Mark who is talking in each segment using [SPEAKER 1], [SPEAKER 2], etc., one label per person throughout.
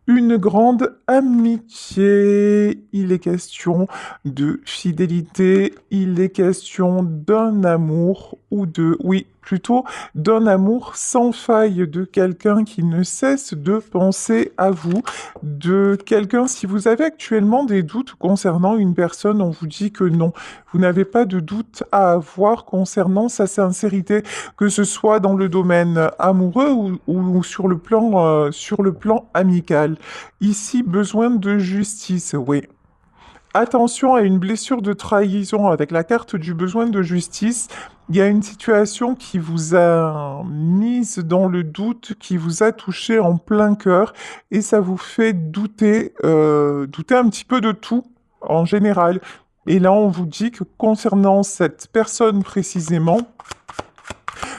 [SPEAKER 1] une grande amitié. Il est question de fidélité, il est question d'un amour ou de, oui, plutôt d'un amour sans faille, de quelqu'un qui ne cesse de penser à vous, de quelqu'un, si vous avez actuellement des doutes concernant une personne, on vous dit que non, vous n'avez pas de doute à avoir concernant sa sincérité, que ce soit dans le domaine amoureux ou sur le plan amical. Ici, besoin de justice, oui. Attention à une blessure de trahison avec la carte du besoin de justice. Il y a une situation qui vous a mise dans le doute, qui vous a touché en plein cœur et ça vous fait douter, douter un petit peu de tout en général. Et là, on vous dit que concernant cette personne précisément,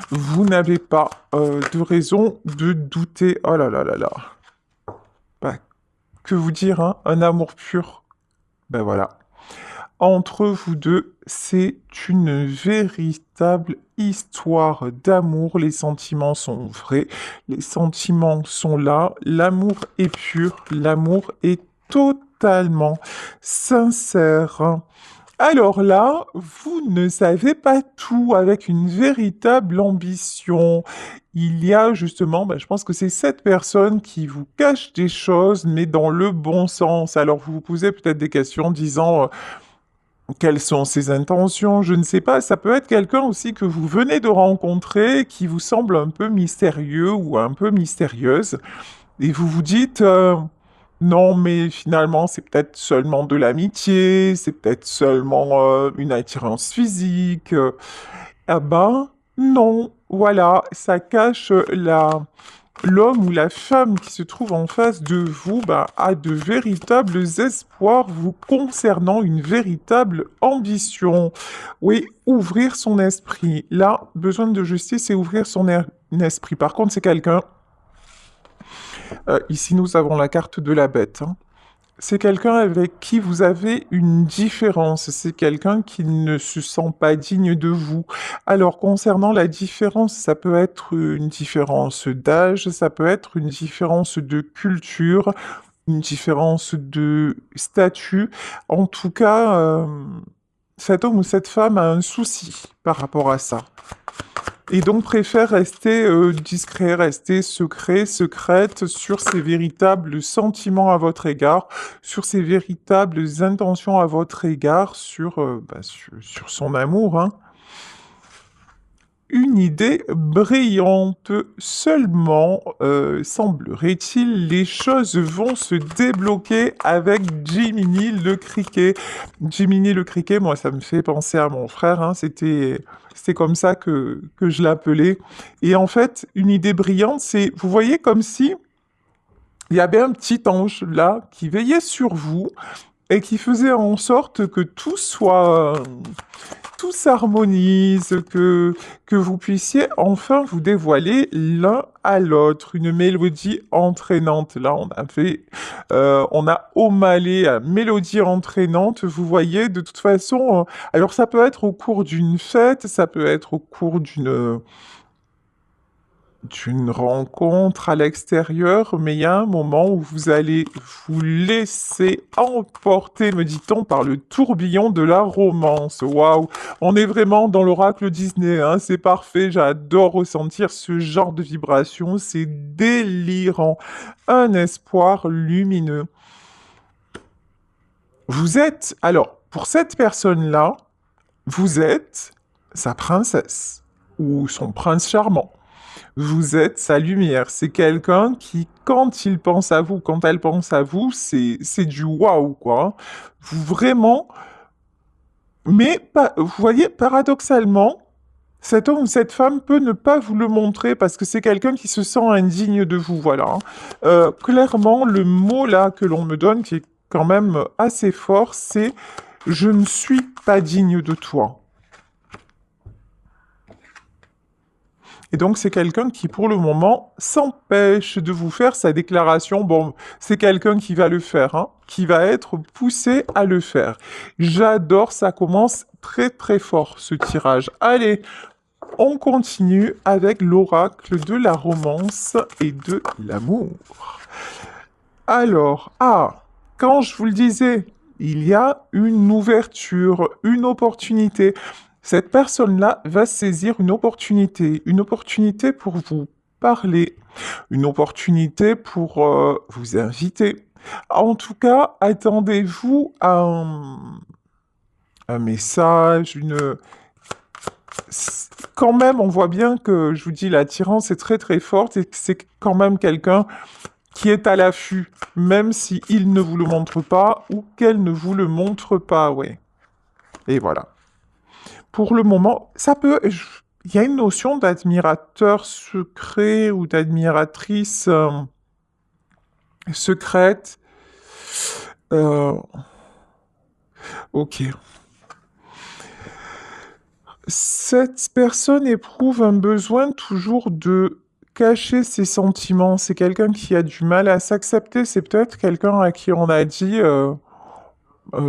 [SPEAKER 1] vous n'avez pas de raison de douter. Oh là là là là. Bah, que vous dire, hein? Un amour pur. Ben voilà. Entre vous deux, c'est une véritable histoire d'amour. Les sentiments sont vrais, les sentiments sont là, l'amour est pur, l'amour est totalement sincère. Alors là, vous ne savez pas tout avec une véritable ambition. Il y a justement, je pense que c'est cette personne qui vous cache des choses, mais dans le bon sens. Alors vous vous posez peut-être des questions disant quelles sont ses intentions, je ne sais pas. Ça peut être quelqu'un aussi que vous venez de rencontrer, qui vous semble un peu mystérieux ou un peu mystérieuse. Et vous vous dites, non, mais finalement, c'est peut-être seulement de l'amitié, c'est peut-être seulement une attirance physique. Ah ben, non, voilà, ça cache l'homme ou la femme qui se trouve en face de vous a de véritables espoirs vous concernant, une véritable ambition. Oui, ouvrir son esprit. Là, besoin de justice, c'est ouvrir son esprit. Par contre, c'est quelqu'un. Ici, nous avons la carte de la bête, hein. C'est quelqu'un avec qui vous avez une différence. C'est quelqu'un qui ne se sent pas digne de vous. Alors, concernant la différence, ça peut être une différence d'âge, ça peut être une différence de culture, une différence de statut. En tout cas, cet homme ou cette femme a un souci par rapport à ça. Et donc préfère rester discret, rester secret, secrète sur ses véritables sentiments à votre égard, sur ses véritables intentions à votre égard, sur son amour, hein. Une idée brillante. Seulement, semblerait-il, les choses vont se débloquer avec Jiminy le criquet. Jiminy le criquet, moi, ça me fait penser à mon frère, hein. C'était comme ça que je l'appelais. Et en fait, une idée brillante, c'est, vous voyez, comme si il y avait un petit ange là qui veillait sur vous et qui faisait en sorte que tout s'harmonise, que vous puissiez enfin vous dévoiler l'un à l'autre. Une mélodie entraînante. Là, on a O'Malley à mélodie entraînante. Vous voyez, de toute façon, alors ça peut être au cours d'une fête, ça peut être au cours d'une rencontre à l'extérieur, mais il y a un moment où vous allez vous laisser emporter, me dit-on, par le tourbillon de la romance. Waouh, on est vraiment dans l'oracle Disney, hein, c'est parfait, j'adore ressentir ce genre de vibration, c'est délirant. Un espoir lumineux. Vous êtes, alors, pour cette personne-là, vous êtes sa princesse ou son prince charmant. Vous êtes sa lumière. C'est quelqu'un qui, quand il pense à vous, quand elle pense à vous, c'est du waouh, quoi. Vous vraiment. Mais vous voyez, paradoxalement, cet homme ou cette femme peut ne pas vous le montrer parce que c'est quelqu'un qui se sent indigne de vous, voilà, hein. Clairement, le mot là que l'on me donne, qui est quand même assez fort, c'est je ne suis pas digne de toi. Et donc, c'est quelqu'un qui, pour le moment, s'empêche de vous faire sa déclaration. Bon, c'est quelqu'un qui va le faire, hein, qui va être poussé à le faire. J'adore, ça commence très très fort, ce tirage. Allez, on continue avec l'oracle de la romance et de l'amour. Alors, quand je vous le disais, il y a une ouverture, une opportunité. Cette personne-là va saisir une opportunité pour vous parler, une opportunité pour vous inviter. En tout cas, attendez-vous à un message, quand même, on voit bien que, je vous dis, l'attirance est très très forte et que c'est quand même quelqu'un qui est à l'affût, même si il ne vous le montre pas ou qu'elle ne vous le montre pas, ouais. Et voilà. Pour le moment, il y a une notion d'admirateur secret ou d'admiratrice secrète. Euh, ok. Cette personne éprouve un besoin toujours de cacher ses sentiments. C'est quelqu'un qui a du mal à s'accepter. C'est peut-être quelqu'un à qui on a dit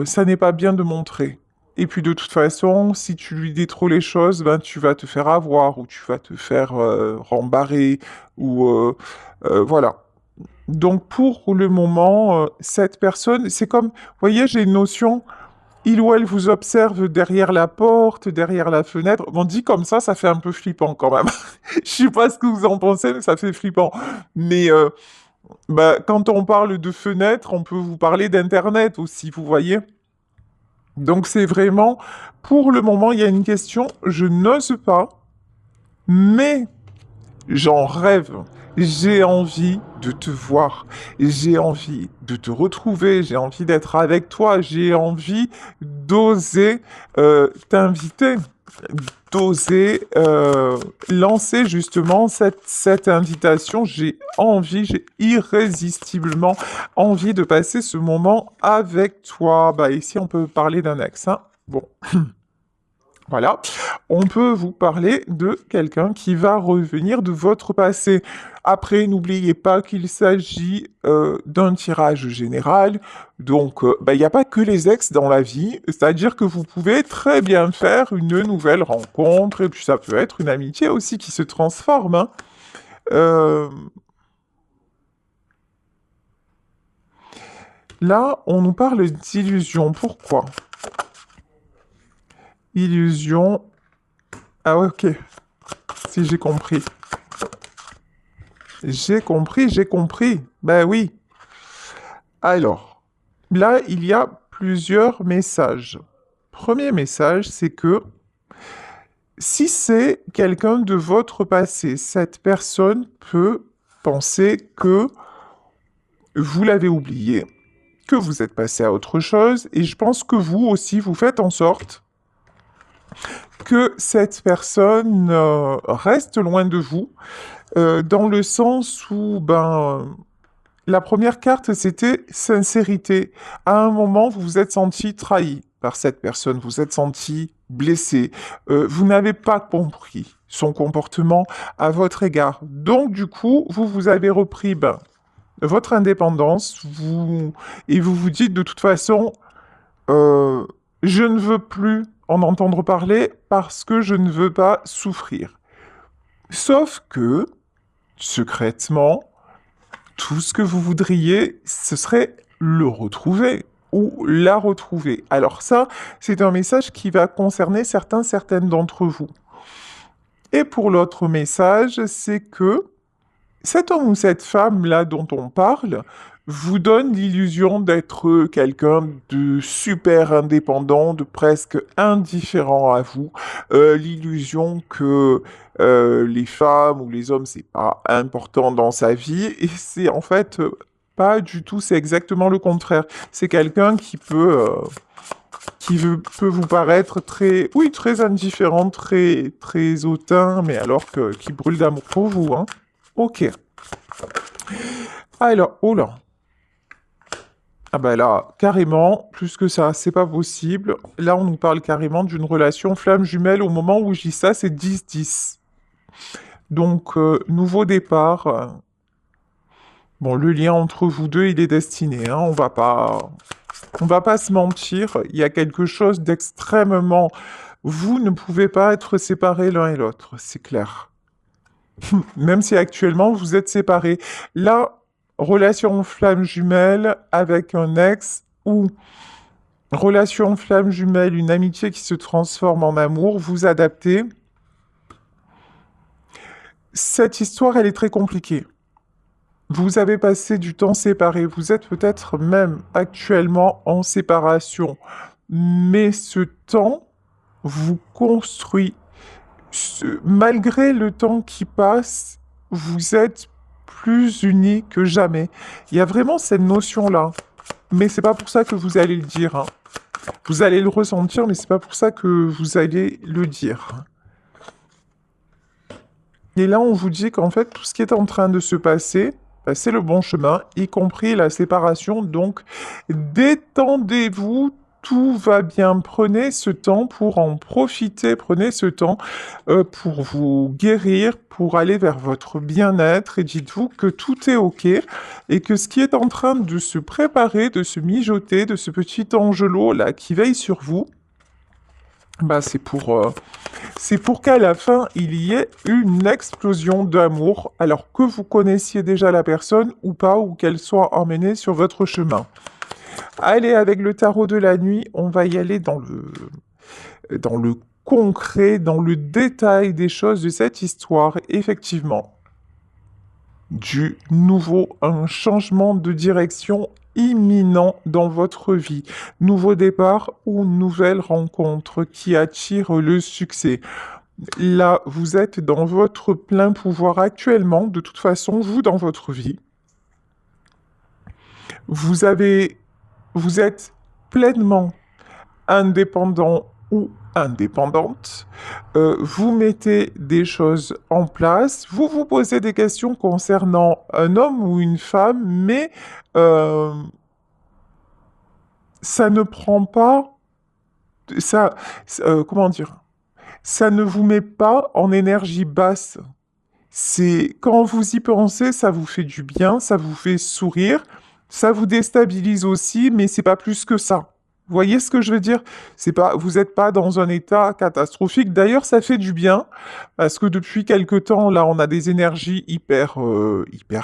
[SPEAKER 1] ça n'est pas bien de montrer. Et puis de toute façon, si tu lui dis trop les choses, ben tu vas te faire avoir ou tu vas te faire rembarrer ou voilà. Donc pour le moment, cette personne, c'est comme, vous voyez, j'ai une notion, il ou elle vous observe derrière la porte, derrière la fenêtre. Bon, dit comme ça fait un peu flippant quand même. Je sais pas ce que vous en pensez, mais ça fait flippant. Mais bah, quand on parle de fenêtre, on peut vous parler d'Internet aussi, vous voyez. Donc c'est vraiment, pour le moment, il y a une question, je n'ose pas, mais j'en rêve. J'ai envie de te voir. J'ai envie de te retrouver. J'ai envie d'être avec toi. J'ai envie d'oser t'inviter, d'oser lancer justement cette invitation. J'ai irrésistiblement envie de passer ce moment avec toi. Bah, ici, on peut parler d'un ex, hein. Bon. Voilà, on peut vous parler de quelqu'un qui va revenir de votre passé. Après, n'oubliez pas qu'il s'agit d'un tirage général, donc bah, il n'y a pas que les ex dans la vie, c'est-à-dire que vous pouvez très bien faire une nouvelle rencontre, et puis ça peut être une amitié aussi qui se transforme, hein. Euh, Là, on nous parle d'illusion. Pourquoi? Illusion. Ah ouais, ok, si j'ai compris. J'ai compris. Ben oui. Alors, là, il y a plusieurs messages. Premier message, c'est que si c'est quelqu'un de votre passé, cette personne peut penser que vous l'avez oublié, que vous êtes passé à autre chose, et je pense que vous aussi, vous faites en sorte que cette personne reste loin de vous, dans le sens où, ben, la première carte, c'était sincérité. À un moment, vous vous êtes senti trahi par cette personne, vous vous êtes senti blessé, vous n'avez pas compris son comportement à votre égard. Donc, du coup, vous avez repris ben, votre indépendance, et vous vous dites de toute façon, euh, je ne veux plus en entendre parler parce que je ne veux pas souffrir. Sauf que, secrètement, tout ce que vous voudriez, ce serait le retrouver ou la retrouver. Alors ça, c'est un message qui va concerner certaines d'entre vous. Et pour l'autre message, c'est que cet homme ou cette femme-là dont on parle vous donne l'illusion d'être quelqu'un de super indépendant, de presque indifférent à vous, l'illusion que les femmes ou les hommes, c'est pas important dans sa vie, et c'est en fait pas du tout, c'est exactement le contraire. C'est quelqu'un peut vous paraître très, oui, très indifférent, très hautain, mais alors qui brûle d'amour pour vous, hein. Ok. Alors, oh là. Ah bah là, carrément, plus que ça, c'est pas possible. Là, on nous parle carrément d'une relation flamme jumelle. Au moment où je dis ça, c'est 10-10. Donc, nouveau départ. Bon, le lien entre vous deux, il est destiné, hein. On va pas se mentir. Il y a quelque chose d'extrêmement... Vous ne pouvez pas être séparés l'un et l'autre, c'est clair. Même si actuellement vous êtes séparés. Là, relation flamme jumelle avec un ex ou relation flamme jumelle, une amitié qui se transforme en amour, vous adaptez. Cette histoire, elle est très compliquée. Vous avez passé du temps séparé, vous êtes peut-être même actuellement en séparation, mais ce temps vous construit. Malgré le temps qui passe, vous êtes plus unis que jamais. Il y a vraiment cette notion-là, mais c'est pas pour ça que vous allez le dire, hein. Vous allez le ressentir, mais c'est pas pour ça que vous allez le dire. Et là, on vous dit qu'en fait, tout ce qui est en train de se passer, bah, c'est le bon chemin, y compris la séparation. Donc, détendez-vous, tout va bien. Prenez ce temps pour en profiter, prenez ce temps pour vous guérir, pour aller vers votre bien-être et dites-vous que tout est OK et que ce qui est en train de se préparer, de se mijoter, de ce petit angelot là qui veille sur vous, bah, c'est pour qu'à la fin, il y ait une explosion d'amour, alors que vous connaissiez déjà la personne ou pas, ou qu'elle soit emmenée sur votre chemin. Allez, avec le tarot de la nuit, on va y aller dans le concret, dans le détail des choses de cette histoire. Effectivement, un changement de direction imminent dans votre vie. Nouveau départ ou nouvelle rencontre qui attire le succès. Là, vous êtes dans votre plein pouvoir actuellement. De toute façon, vous, dans votre vie, vous êtes pleinement indépendant ou indépendante. Vous mettez des choses en place. Vous vous posez des questions concernant un homme ou une femme, mais euh, ça ne prend pas... comment dire? Ça ne vous met pas en énergie basse. C'est quand vous y pensez, ça vous fait du bien, ça vous fait sourire, ça vous déstabilise aussi, mais c'est pas plus que ça. Vous voyez ce que je veux dire? C'est pas, vous n'êtes pas dans un état catastrophique. D'ailleurs, ça fait du bien parce que depuis quelque temps, là, on a des énergies hyper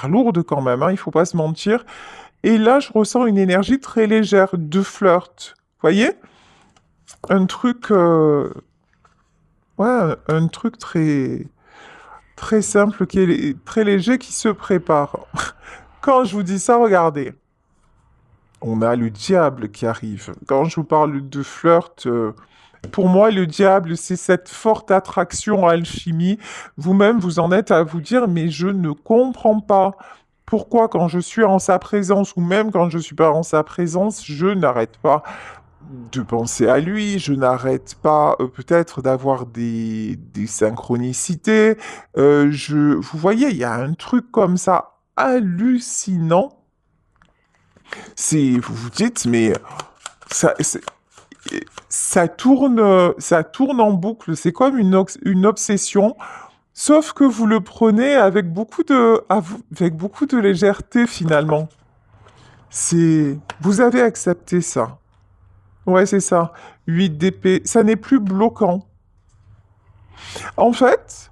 [SPEAKER 1] lourdes quand même. Hein, il faut pas se mentir. Et là, je ressens une énergie très légère de flirt. Vous voyez? Un truc, ouais, un truc très simple, qui est très léger, qui se prépare. Quand je vous dis ça, regardez. On a le diable qui arrive. Quand je vous parle de flirt, pour moi, le diable, c'est cette forte attraction alchimie. Vous-même, vous en êtes à vous dire, mais je ne comprends pas pourquoi quand je suis en sa présence, ou même quand je suis pas en sa présence, je n'arrête pas de penser à lui, je n'arrête pas peut-être d'avoir des synchronicités. Vous voyez, il y a un truc comme ça hallucinant. Vous vous dites, mais ça, c'est- ça tourne en boucle. C'est comme une obsession, sauf que vous le prenez avec avec beaucoup de légèreté finalement. Vous avez accepté ça. Ouais, c'est ça. 8 d'épée, ça n'est plus bloquant. En fait,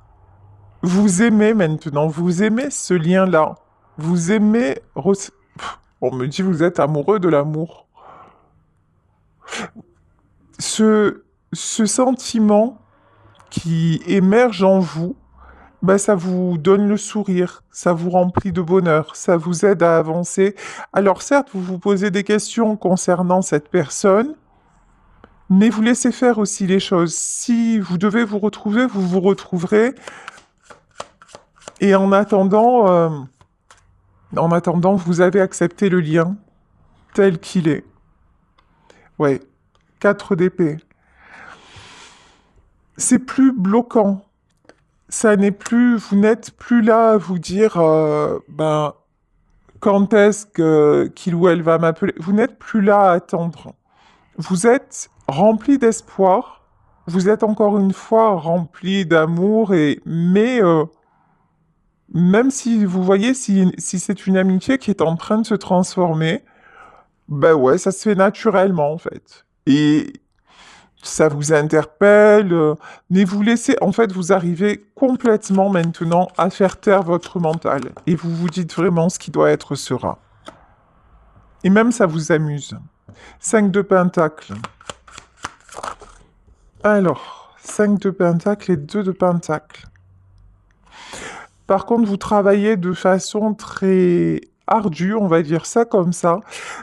[SPEAKER 1] vous aimez maintenant, vous aimez ce lien-là. Vous aimez... On me dit, vous êtes amoureux de l'amour. Ce, ce sentiment qui émerge en vous, bah, ça vous donne le sourire, ça vous remplit de bonheur, ça vous aide à avancer. Alors certes, vous vous posez des questions concernant cette personne, mais vous laissez faire aussi les choses. Si vous devez vous retrouver, vous vous retrouverez. Et en attendant, vous avez accepté le lien tel qu'il est. Ouais, 4 d'épée. C'est plus bloquant. Ça n'est plus, vous n'êtes plus là à vous dire, ben, quand est-ce qu'il ou elle va m'appeler. Vous n'êtes plus là à attendre. Vous êtes rempli d'espoir. Vous êtes encore une fois rempli d'amour mais même si vous voyez si c'est une amitié qui est en train de se transformer, ben ouais, ça se fait naturellement en fait. Et ça vous interpelle, mais vous laissez, en fait, vous arrivez complètement maintenant à faire taire votre mental. Et vous vous dites vraiment ce qui doit être sera. Et même ça vous amuse. 5 de Pentacle. Alors, 5 de Pentacle et 2 de Pentacle. Par contre, vous travaillez de façon très ardue, on va dire ça comme ça,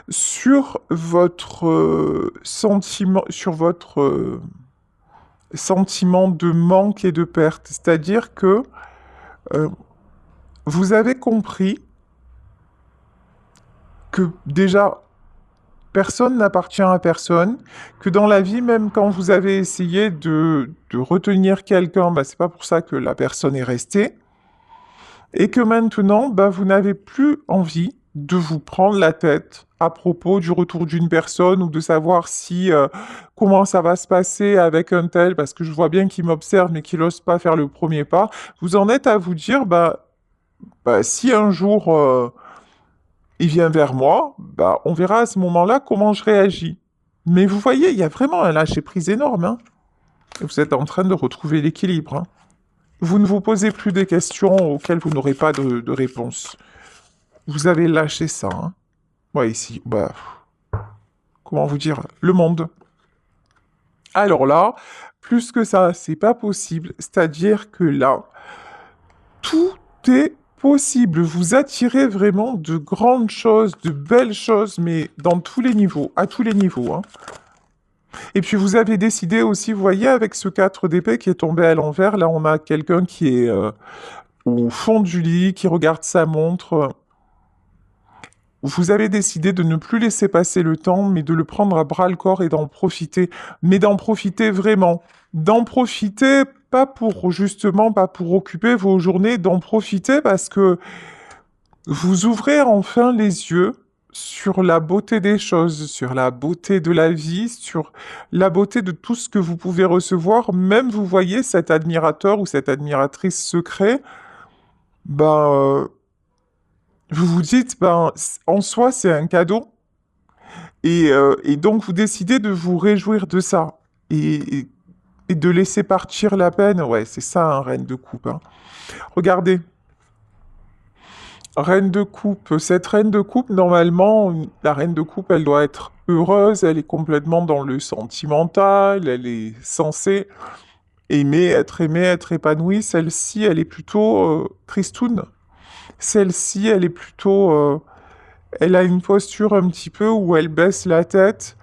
[SPEAKER 1] sur votre sentiment, sentiment de manque et de perte. C'est-à-dire que euh, vous avez compris que déjà, personne n'appartient à personne, que dans la vie, même quand vous avez essayé de retenir quelqu'un, bah, c'est pas pour ça que la personne est restée, et que maintenant, bah, vous n'avez plus envie de vous prendre la tête à propos du retour d'une personne ou de savoir si comment ça va se passer avec un tel, parce que je vois bien qu'il m'observe mais qu'il n'ose pas faire le premier pas. Vous en êtes à vous dire, bah, si un jour il vient vers moi, bah, on verra à ce moment-là comment je réagis. Mais vous voyez, il y a vraiment un lâcher-prise énorme, hein. Vous êtes en train de retrouver l'équilibre, hein. Vous ne vous posez plus des questions auxquelles vous n'aurez pas de réponse. Vous avez lâché ça, hein. Ouais, ici, bah, comment vous dire, le monde. Alors là, plus que ça, c'est pas possible. C'est-à-dire que là, tout est possible. Vous attirez vraiment de grandes choses, de belles choses, mais dans tous les niveaux, à tous les niveaux, hein. Et puis vous avez décidé aussi, vous voyez, avec ce 4 d'épée qui est tombé à l'envers, là on a quelqu'un qui est au fond du lit, qui regarde sa montre. Vous avez décidé de ne plus laisser passer le temps, mais de le prendre à bras le corps et d'en profiter. Mais d'en profiter vraiment. D'en profiter pas pour justement, pas pour occuper vos journées, d'en profiter parce que vous ouvrez enfin les yeux sur la beauté des choses, sur la beauté de la vie, sur la beauté de tout ce que vous pouvez recevoir. Même vous voyez cet admirateur ou cette admiratrice secret, ben, vous vous dites, ben, en soi, c'est un cadeau. Et donc, vous décidez de vous réjouir de ça. Et de laisser partir la peine. Ouais, c'est ça, un reine de coupe, hein. Regardez. Reine de coupe. Cette reine de coupe, normalement, la reine de coupe, elle doit être heureuse. Elle est complètement dans le sentimental. Elle est censée aimer, être épanouie. Celle-ci, elle est plutôt tristoune. Celle-ci, elle est plutôt... elle a une posture un petit peu où elle baisse la tête.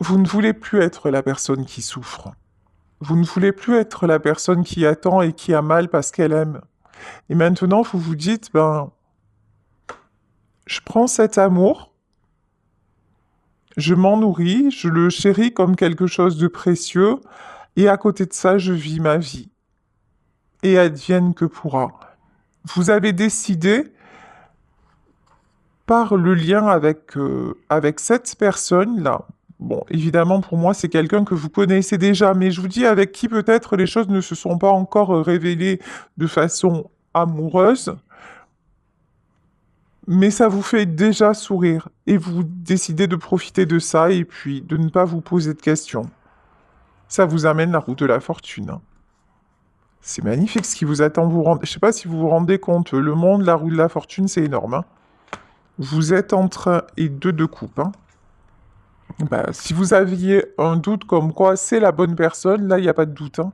[SPEAKER 1] Vous ne voulez plus être la personne qui souffre. Vous ne voulez plus être la personne qui attend et qui a mal parce qu'elle aime. Et maintenant, vous vous dites, ben, je prends cet amour, je m'en nourris, je le chéris comme quelque chose de précieux, et à côté de ça, je vis ma vie. Et advienne que pourra. Vous avez décidé par le lien avec cette personne-là. Bon, évidemment, pour moi, c'est quelqu'un que vous connaissez déjà, mais je vous dis avec qui peut-être les choses ne se sont pas encore révélées de façon amoureuse, mais ça vous fait déjà sourire, et vous décidez de profiter de ça, et puis de ne pas vous poser de questions. Ça vous amène la route de la fortune, hein. C'est magnifique ce qui vous attend. Je sais pas si vous vous rendez compte, le monde, la roue de la fortune, c'est énorme, hein. Vous êtes en train, et 2 de coupe, hein. Bah, si vous aviez un doute comme quoi c'est la bonne personne, là, il n'y a pas de doute, hein.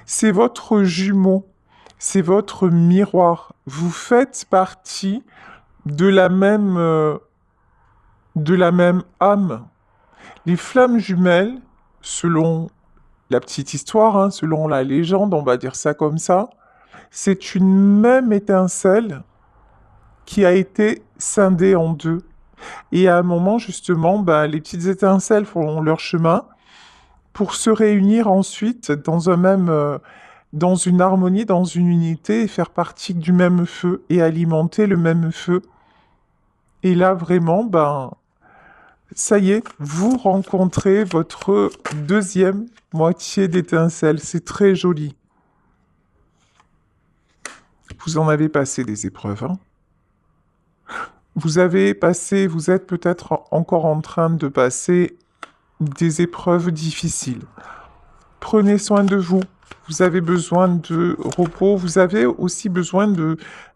[SPEAKER 1] C'est votre jumeau, c'est votre miroir. Vous faites partie de la même âme. Les flammes jumelles, selon la petite histoire, hein, selon la légende, on va dire ça comme ça, c'est une même étincelle qui a été scindée en deux. Et à un moment, justement, bah, les petites étincelles font leur chemin pour se réunir ensuite dans une harmonie, dans une unité, et faire partie du même feu et alimenter le même feu. Et là, vraiment, ben, ça y est, vous rencontrez votre deuxième moitié d'étincelle. C'est très joli. Vous en avez passé des épreuves, hein. Vous êtes peut-être encore en train de passer des épreuves difficiles. Prenez soin de vous. Vous avez besoin de repos. Vous avez aussi besoin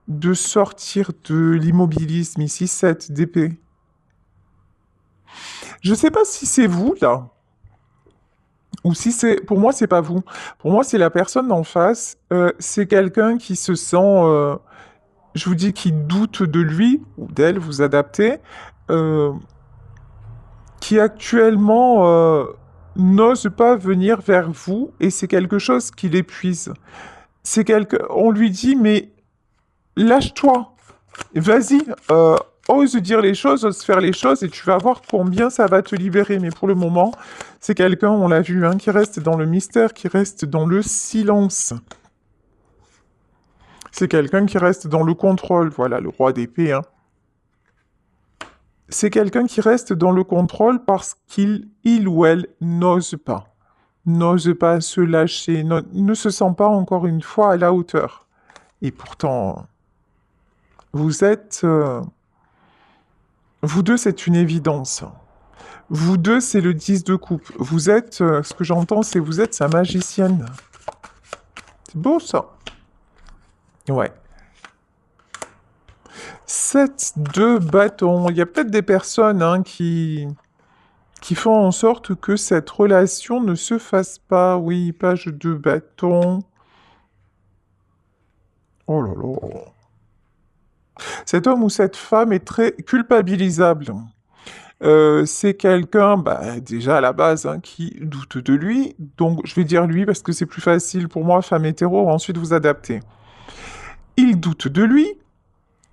[SPEAKER 1] de sortir de l'immobilisme ici, 7 d'épée. Je ne sais pas si c'est vous, là, ou si c'est... Pour moi, c'est pas vous. Pour moi, c'est la personne en face. C'est quelqu'un qui se sent... je vous dis qui doute de lui ou d'elle, vous adaptez, euh, qui actuellement n'ose pas venir vers vous et c'est quelque chose qui l'épuise. On lui dit mais lâche-toi, vas-y, ose dire les choses, ose faire les choses et tu vas voir combien ça va te libérer. Mais pour le moment, c'est quelqu'un, on l'a vu, hein, qui reste dans le mystère, qui reste dans le silence. C'est quelqu'un qui reste dans le contrôle. Voilà, le roi d'épée, hein. C'est quelqu'un qui reste dans le contrôle parce il ou elle n'ose pas. N'ose pas se lâcher, ne se sent pas encore une fois à la hauteur. Et pourtant, vous êtes... vous deux, c'est une évidence. Vous deux, c'est le 10 de coupe. Vous êtes... ce que j'entends, c'est vous êtes sa magicienne. C'est beau, ça. Ouais. 7 de bâton. Il y a peut-être des personnes hein, qui font en sorte que cette relation ne se fasse pas. Oui, page de bâton. Oh là là. Cet homme ou cette femme est très culpabilisable. C'est quelqu'un, bah, déjà à la base, hein, qui doute de lui. Donc, je vais dire lui parce que c'est plus facile pour moi, femme hétéro, ensuite vous adaptez. Il doute de lui.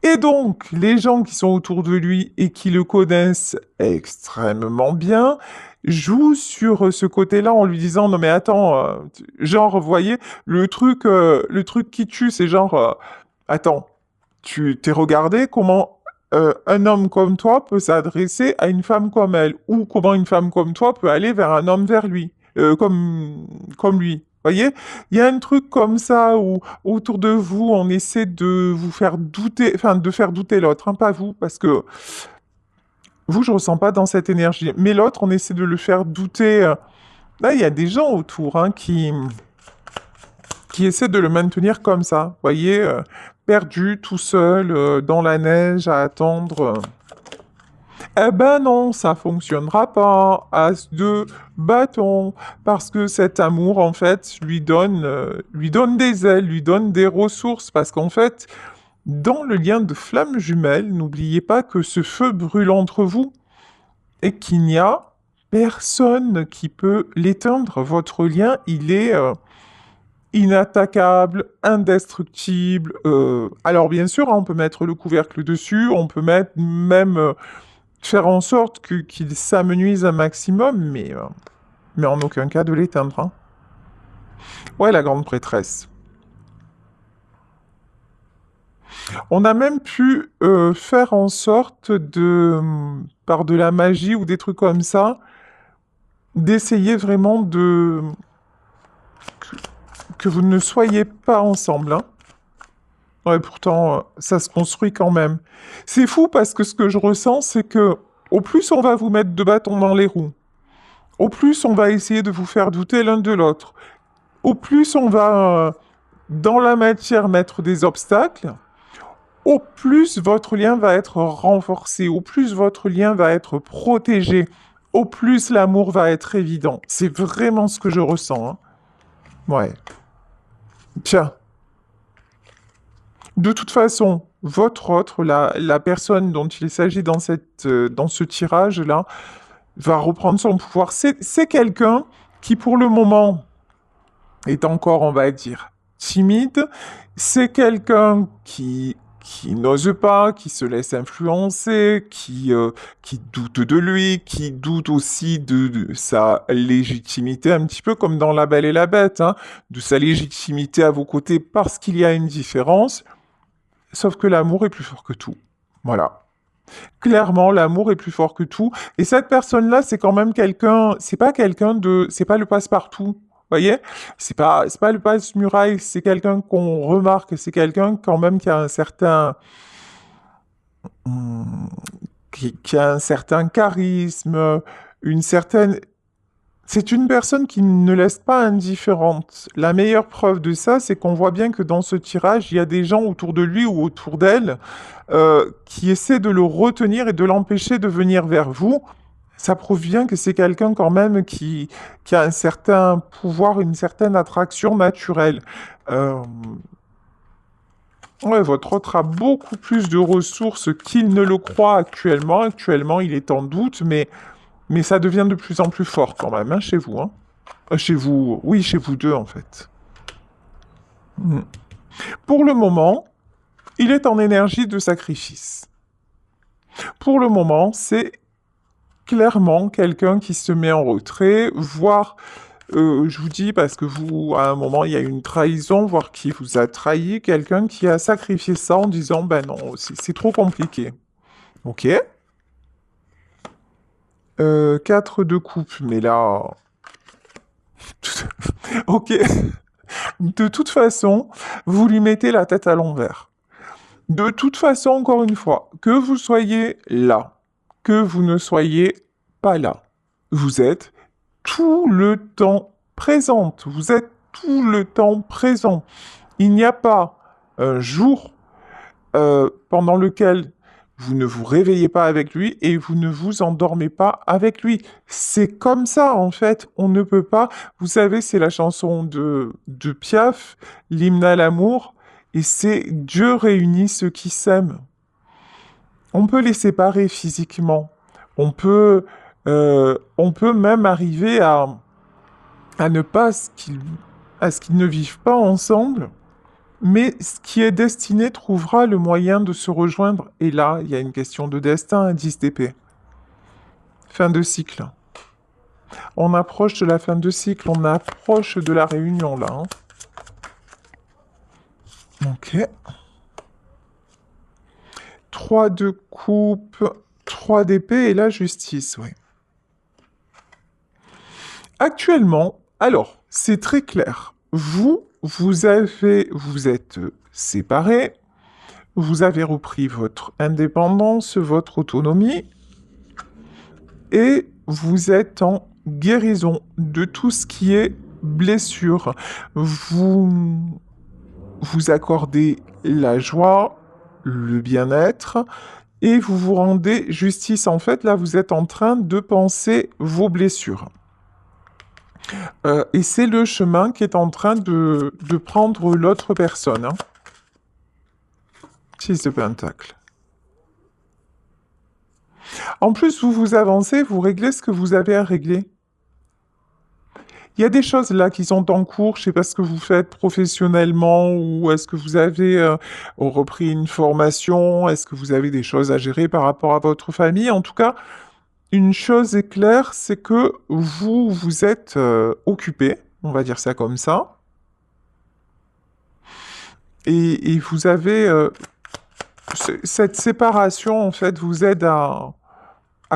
[SPEAKER 1] Et donc, les gens qui sont autour de lui et qui le connaissent extrêmement bien jouent sur ce côté-là en lui disant non mais attends, genre, vous voyez, le truc qui tue, c'est genre, attends, tu t'es regardé comment un homme comme toi peut s'adresser à une femme comme elle, ou comment une femme comme toi peut aller vers un homme vers lui, comme lui. Voyez, il y a un truc comme ça où autour de vous, on essaie de vous faire douter, enfin de faire douter l'autre, hein, pas vous, parce que vous, je ressens pas dans cette énergie, mais l'autre, on essaie de le faire douter. Là, il y a des gens autour hein, qui essaie de le maintenir comme ça, vous voyez, perdu, tout seul, dans la neige, à attendre. Eh ben non, ça fonctionnera pas. As de bâton, parce que cet amour, en fait, lui donne des ailes, lui donne des ressources, parce qu'en fait, dans le lien de flamme jumelle, n'oubliez pas que ce feu brûle entre vous et qu'il n'y a personne qui peut l'éteindre. Votre lien, il est inattaquable, indestructible. Alors bien sûr, hein, on peut mettre le couvercle dessus, on peut mettre même faire en sorte qu'il s'amenuise un maximum, mais en aucun cas de l'éteindre. Hein. Ouais, la grande prêtresse. On a même pu faire en sorte de, par de la magie ou des trucs comme ça, d'essayer vraiment que vous ne soyez pas ensemble. Hein. Ouais, pourtant, ça se construit quand même. C'est fou parce que ce que je ressens, c'est que au plus on va vous mettre de bâtons dans les roues, au plus on va essayer de vous faire douter l'un de l'autre, au plus on va, dans la matière, mettre des obstacles, au plus votre lien va être renforcé, au plus votre lien va être protégé, au plus l'amour va être évident. C'est vraiment ce que je ressens. Hein. Ouais. Tiens. De toute façon, votre autre, la personne dont il s'agit dans ce tirage-là, va reprendre son pouvoir. C'est quelqu'un qui, pour le moment, est encore, on va dire, timide. C'est quelqu'un qui n'ose pas, qui se laisse influencer, qui doute de lui, qui doute aussi de sa légitimité, un petit peu comme dans La Belle et la Bête, hein, de sa légitimité à vos côtés parce qu'il y a une différence. Sauf que l'amour est plus fort que tout. Voilà. Clairement, l'amour est plus fort que tout. Et cette personne-là, c'est quand même quelqu'un, c'est pas le passe-partout. Vous voyez? C'est pas le passe-muraille, c'est quelqu'un qu'on remarque, c'est quelqu'un quand même qui a un certain, qui a un certain charisme, une certaine C'est une personne qui ne laisse pas indifférente. La meilleure preuve de ça, c'est qu'on voit bien que dans ce tirage, il y a des gens autour de lui ou autour d'elle qui essaient de le retenir et de l'empêcher de venir vers vous. Ça prouve bien que c'est quelqu'un quand même qui a un certain pouvoir, une certaine attraction naturelle. Euh, ouais, votre autre a beaucoup plus de ressources qu'il ne le croit actuellement. Actuellement, il est en doute, mais ça devient de plus en plus fort quand même, hein, chez vous. Hein. Chez vous, oui, chez vous deux en fait. Mm. Pour le moment, il est en énergie de sacrifice. Pour le moment, c'est clairement quelqu'un qui se met en retrait, voire, je vous dis, parce que vous, à un moment, il y a eu une trahison, voire qui vous a trahi, quelqu'un qui a sacrifié ça en disant, ben non, c'est trop compliqué. Ok. 4 de coupe, mais là... ok. De toute façon, vous lui mettez la tête à l'envers. De toute façon, encore une fois, que vous soyez là, que vous ne soyez pas là, vous êtes tout le temps présente. Vous êtes tout le temps présent. Il n'y a pas un jour pendant lequel vous ne vous réveillez pas avec lui et vous ne vous endormez pas avec lui. C'est comme ça, en fait. On ne peut pas. Vous savez, c'est la chanson de Piaf, l'hymne à l'amour, et c'est Dieu réunit ceux qui s'aiment. On peut les séparer physiquement. On peut même arriver à ne pas à ce qu'ils ne vivent pas ensemble, mais ce qui est destiné trouvera le moyen de se rejoindre. Et là, il y a une question de destin à 10 d'épée. Fin de cycle. On approche de la fin de cycle, on approche de la réunion là. Hein. Ok. 3 de coupe, 3 d'épée et la justice, oui. Actuellement, alors, c'est très clair. Vous êtes séparés, vous avez repris votre indépendance, votre autonomie, et vous êtes en guérison de tout ce qui est blessure. Vous accordez la joie, le bien-être, et vous vous rendez justice. En fait, là, vous êtes en train de penser vos blessures. Et c'est le chemin qui est en train de prendre l'autre personne. Hein. 6 de Pentacle. En plus, vous avancez, vous réglez ce que vous avez à régler. Il y a des choses là qui sont en cours, je ne sais pas ce que vous faites professionnellement ou est-ce que vous avez repris une formation, est-ce que vous avez des choses à gérer par rapport à votre famille. En tout cas, une chose est claire, c'est que vous êtes occupé, on va dire ça comme ça, et vous avez cette séparation en fait vous aide à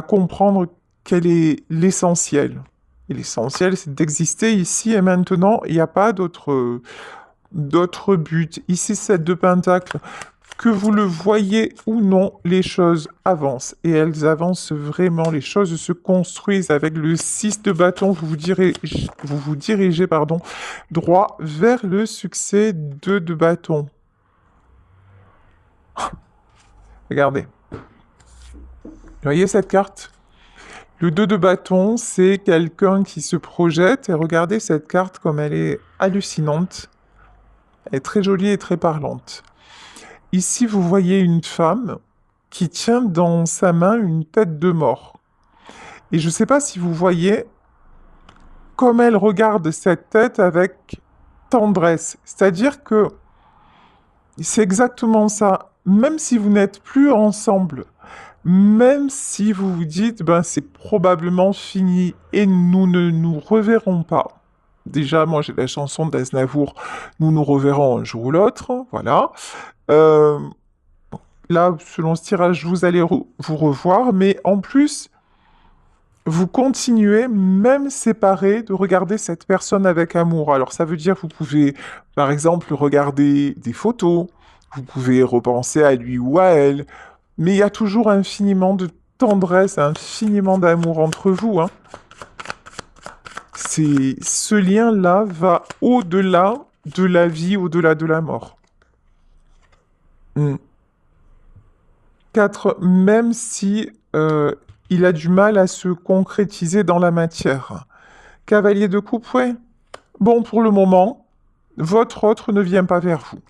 [SPEAKER 1] comprendre quel est l'essentiel. Et l'essentiel, c'est d'exister ici et maintenant. Il n'y a pas d'autre but. Ici, 7 de Pentacle. Que vous le voyez ou non, les choses avancent. Et elles avancent vraiment. Les choses se construisent. Avec le 6 de bâton, vous vous dirigez pardon, droit vers le succès. 2 de bâton. Regardez. Vous voyez cette carte? Le 2 de bâton, c'est quelqu'un qui se projette. Et regardez cette carte comme elle est hallucinante. Elle est très jolie et très parlante. Ici, vous voyez une femme qui tient dans sa main une tête de mort. Et je ne sais pas si vous voyez comme elle regarde cette tête avec tendresse. C'est-à-dire que c'est exactement ça. Même si vous n'êtes plus ensemble, même si vous vous dites, ben c'est probablement fini et nous ne nous reverrons pas. Déjà, moi j'ai la chanson d'Aznavour, nous nous reverrons un jour ou l'autre, voilà. Euh, Là, selon ce tirage, vous allez vous revoir, mais en plus, vous continuez, même séparés, de regarder cette personne avec amour. Alors ça veut dire que vous pouvez, par exemple, regarder des photos, vous pouvez repenser à lui ou à elle, mais il y a toujours infiniment de tendresse, infiniment d'amour entre vous. Hein. ce lien-là va au-delà de la vie, au-delà de la mort. 4, même si il a du mal à se concrétiser dans la matière. Cavalier de coupe, ouais. Bon, pour le moment, votre autre ne vient pas vers vous.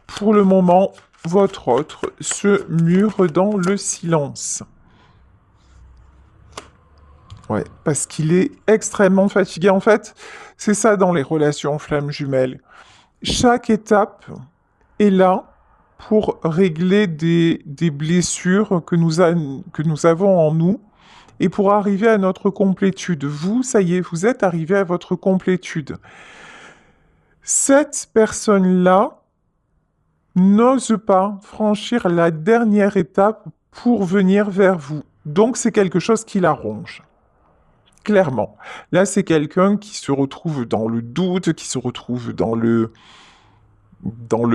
[SPEAKER 1] Pour le moment, votre autre se mure dans le silence. Ouais, parce qu'il est extrêmement fatigué. En fait, c'est ça dans les relations flammes jumelles. Chaque étape est là pour régler des blessures que nous avons en nous et pour arriver à notre complétude. Vous, ça y est, vous êtes arrivé à votre complétude. Cette personne-là n'ose pas franchir la dernière étape pour venir vers vous. Donc c'est quelque chose qui la ronge. Clairement. Là, c'est quelqu'un qui se retrouve dans le doute, qui se retrouve dans le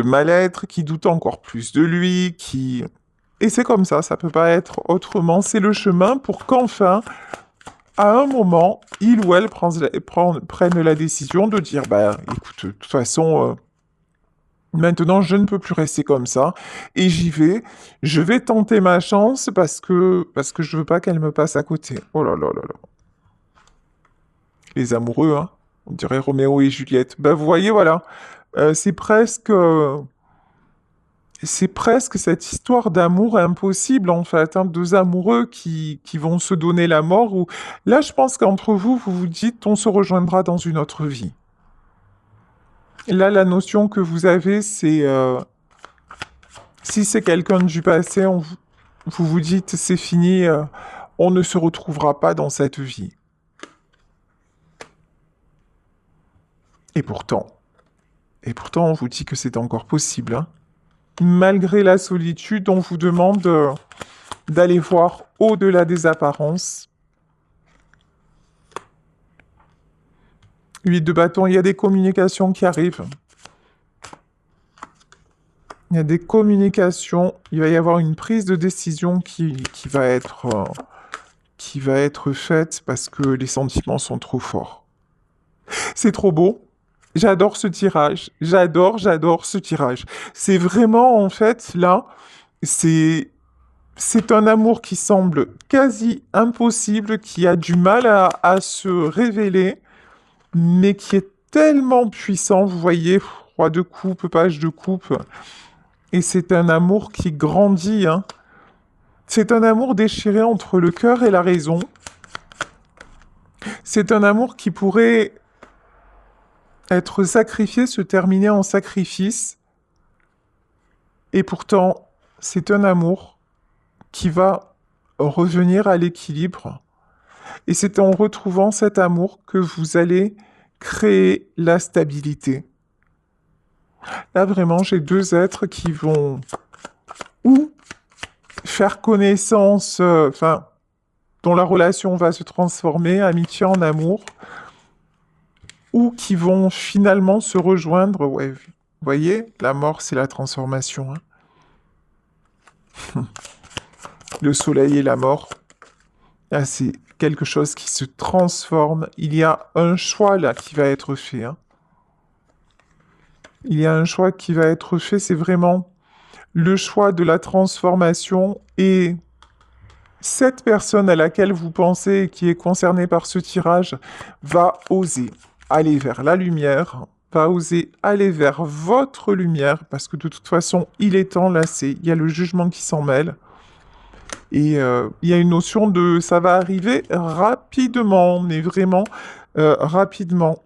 [SPEAKER 1] mal-être, qui doute encore plus de lui, qui... Et c'est comme ça peut pas être autrement. C'est le chemin pour qu'enfin, à un moment, il ou elle prenne la décision de dire, bah, écoute, de toute façon, maintenant, je ne peux plus rester comme ça, et j'y vais. Je vais tenter ma chance parce que je veux pas qu'elle me passe à côté. Oh là là là là. Les amoureux, hein. On dirait Roméo et Juliette. Ben, vous voyez, voilà. C'est presque cette histoire d'amour impossible, en fait, hein, deux amoureux qui vont se donner la mort. Ou... Là, je pense qu'entre vous, vous vous dites, on se rejoindra dans une autre vie. Là, la notion que vous avez, c'est... si c'est quelqu'un du passé, vous vous dites, c'est fini, on ne se retrouvera pas dans cette vie. Et pourtant, on vous dit que c'est encore possible, hein. Malgré la solitude, on vous demande d'aller voir au-delà des apparences. 8 de bâton, il y a des communications qui arrivent. Il y a des communications, il va y avoir une prise de décision qui va être faite parce que les sentiments sont trop forts. C'est trop beau. J'adore ce tirage. J'adore ce tirage. C'est vraiment, en fait, là, c'est un amour qui semble quasi impossible, qui a du mal à se révéler, mais qui est tellement puissant. Vous voyez, roi de coupe, page de coupe. Et c'est un amour qui grandit, hein. C'est un amour déchiré entre le cœur et la raison. C'est un amour qui pourrait être sacrifié, se terminer en sacrifice. Et pourtant, c'est un amour qui va revenir à l'équilibre. Et c'est en retrouvant cet amour que vous allez créer la stabilité. Là, vraiment, j'ai deux êtres qui vont ou faire connaissance, dont la relation va se transformer, amitié en amour, ou qui vont finalement se rejoindre. Ouais, vous voyez, la mort, c'est la transformation, hein. Le soleil et la mort, là, c'est quelque chose qui se transforme. Il y a un choix là qui va être fait, hein. Il y a un choix qui va être fait, c'est vraiment le choix de la transformation, et cette personne à laquelle vous pensez et qui est concernée par ce tirage va oser aller vers la lumière, va oser aller vers votre lumière, parce que de toute façon, il est temps, là, il y a le jugement qui s'en mêle. Et il y a une notion de ça va arriver rapidement, mais vraiment rapidement.